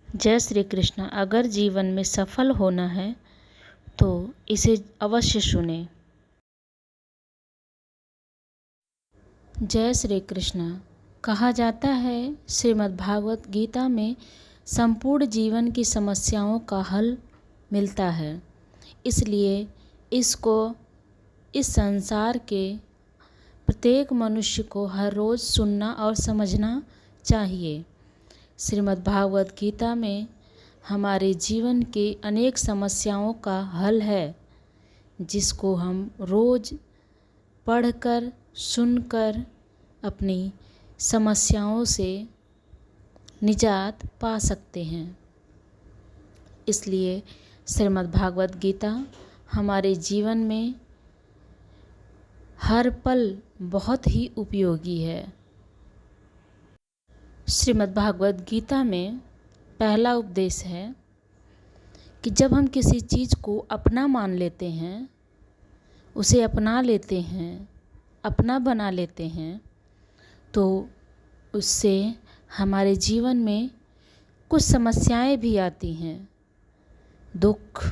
जय श्री कृष्ण। अगर जीवन में सफल होना है तो इसे अवश्य सुने। जय श्री कृष्ण। कहा जाता है श्रीमद् भागवत गीता में संपूर्ण जीवन की समस्याओं का हल मिलता है, इसलिए इसको इस संसार के प्रत्येक मनुष्य को हर रोज़ सुनना और समझना चाहिए। श्रीमद् भागवत गीता में हमारे जीवन की अनेक समस्याओं का हल है, जिसको हम रोज़ पढ़कर सुनकर अपनी समस्याओं से निजात पा सकते हैं। इसलिए श्रीमद् भागवत गीता हमारे जीवन में हर पल बहुत ही उपयोगी है। श्रीमद् भागवत गीता में पहला उपदेश है कि जब हम किसी चीज़ को अपना मान लेते हैं, उसे अपना लेते हैं, अपना बना लेते हैं, तो उससे हमारे जीवन में कुछ समस्याएं भी आती हैं, दुख,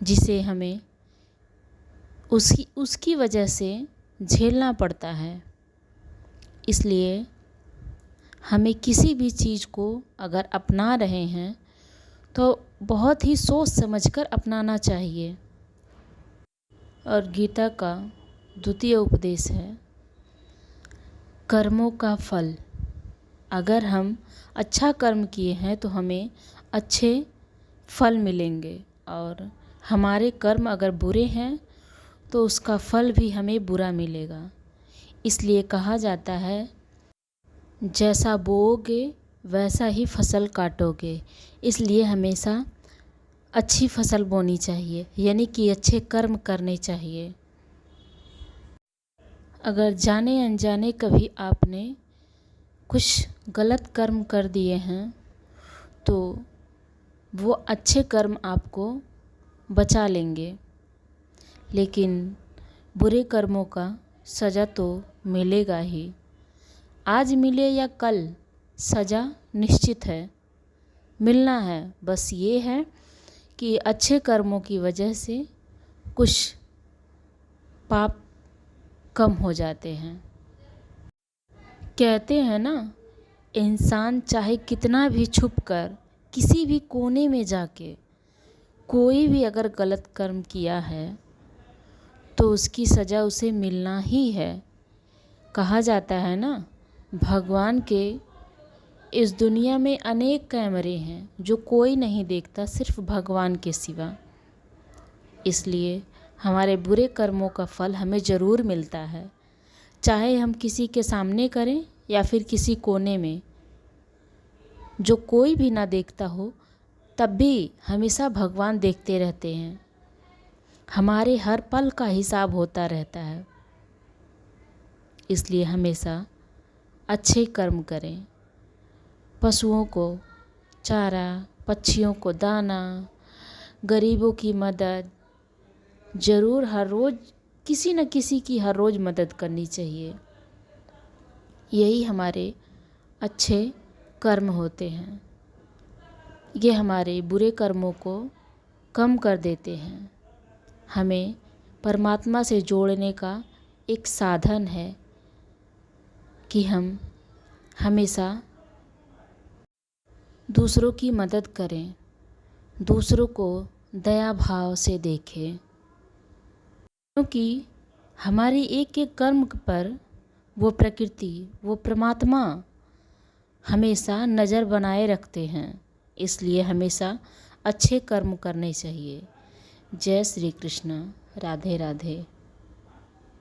जिसे हमें उसकी वजह से झेलना पड़ता है। इसलिए हमें किसी भी चीज़ को अगर अपना रहे हैं तो बहुत ही सोच समझकर अपनाना चाहिए। और गीता का द्वितीय उपदेश है कर्मों का फल। अगर हम अच्छा कर्म किए हैं तो हमें अच्छे फल मिलेंगे, और हमारे कर्म अगर बुरे हैं तो उसका फल भी हमें बुरा मिलेगा। इसलिए कहा जाता है जैसा बोओगे वैसा ही फसल काटोगे। इसलिए हमेशा अच्छी फसल बोनी चाहिए, यानी कि अच्छे कर्म करने चाहिए। अगर जाने अनजाने कभी आपने कुछ गलत कर्म कर दिए हैं तो वो अच्छे कर्म आपको बचा लेंगे, लेकिन बुरे कर्मों का सज़ा तो मिलेगा ही। आज मिले या कल सज़ा निश्चित है, मिलना है। बस ये है कि अच्छे कर्मों की वजह से कुछ पाप कम हो जाते हैं। कहते हैं ना, इंसान चाहे कितना भी छुप कर किसी भी कोने में जाके कोई भी अगर गलत कर्म किया है तो उसकी सज़ा उसे मिलना ही है। कहा जाता है ना, भगवान के इस दुनिया में अनेक कैमरे हैं जो कोई नहीं देखता, सिर्फ भगवान के सिवा। इसलिए हमारे बुरे कर्मों का फल हमें ज़रूर मिलता है, चाहे हम किसी के सामने करें या फिर किसी कोने में, जो कोई भी ना देखता हो, तब भी हमेशा भगवान देखते रहते हैं। हमारे हर पल का हिसाब होता रहता है। इसलिए हमेशा अच्छे कर्म करें। पशुओं को चारा, पक्षियों को दाना, गरीबों की मदद, ज़रूर हर रोज़ किसी न किसी की हर रोज़ मदद करनी चाहिए। यही हमारे अच्छे कर्म होते हैं। ये हमारे बुरे कर्मों को कम कर देते हैं। हमें परमात्मा से जोड़ने का एक साधन है कि हम हमेशा दूसरों की मदद करें, दूसरों को दया भाव से देखें, क्योंकि हमारे एक एक कर्म पर वो प्रकृति, वो परमात्मा हमेशा नज़र बनाए रखते हैं। इसलिए हमेशा अच्छे कर्म करने चाहिए। जय श्री कृष्ण। राधे राधे।